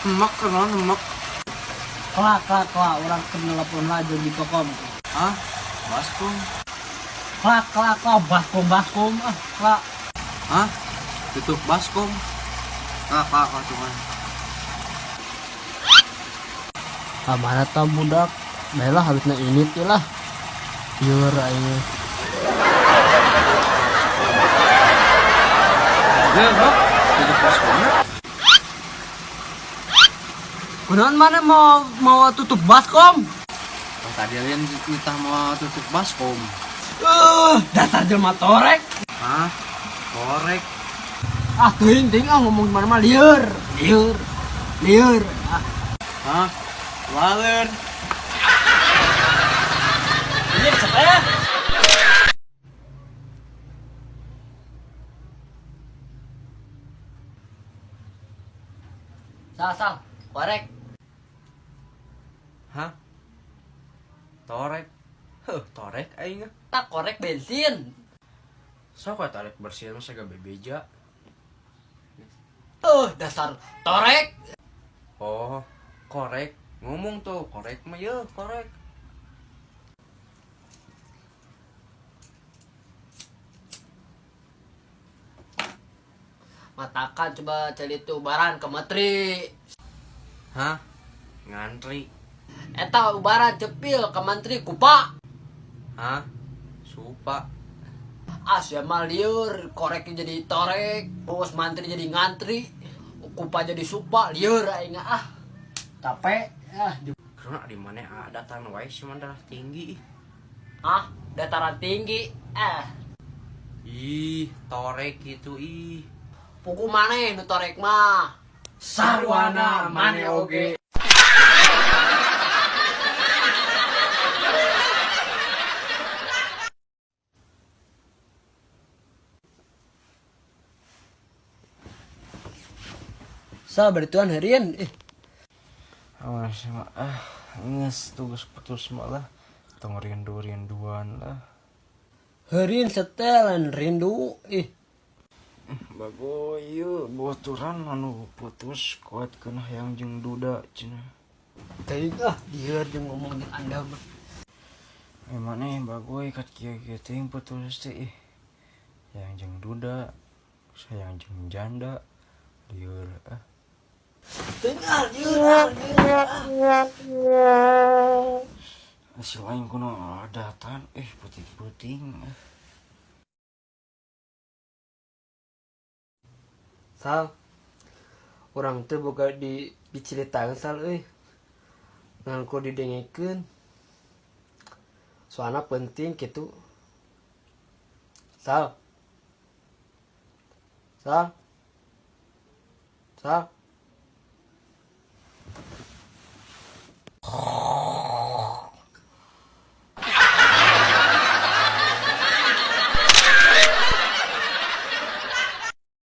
Emak kenalan emak. Kelak, orang telepon aja di kokom. Ah, baskom. Kelak, baskom, kelak. Hah? Tutup baskom. Kakak cuman. Mana tau budak, baiklah harusnya ini tuh lah. Yur ayo. Ya, bro. Tutup baskomnya. Kunaon mana mau tutup baskom? Kan tadi kalian kita mau tutup baskom. Dasar jelma torek. Hah? Korek. Ting ngomong gimana mah liur. Hah? Waler. Ini saya. Sal, korek. Hah? Torek. Torek aing. Tak korek bensin. Sok tarik bersih mah saga bebeja. Dasar torek. Oh, korek. Ngomong tuh, korek mah ya, korek. Matakan coba cari tuh ubaran ke metri. Hah? Ngantri. Eta ubaran cepil ke menteri kupa. Hah? Supa. Siapa liur, koreknya jadi torek, bos mantri jadi ngantri, kupa jadi supa, liur aing capek. Karena di mana ada dataran wae cuman darah tinggi. Dataran tinggi. Ih, torek gitu ih. Puku maneh nu torek mah. Sarwana mane oge. Berituan harian. Awas mah nges tugas putus malah tong rinduan lah. Harian setelan rindu. Bago ieu boturan anu putus kuat kena yang jeung duda cenah. Teuing dieur jeung ngomong jeung Anda mah. Emane bago ikat kieu-kieu teuing putus teh. Yang jeung duda, sayang jeung janda. Lieur si lain kuno datan puting-puting. Sal, orang teh boga diceritakeun Sal nganku didengekeun. Soalna penting kitu. Sal.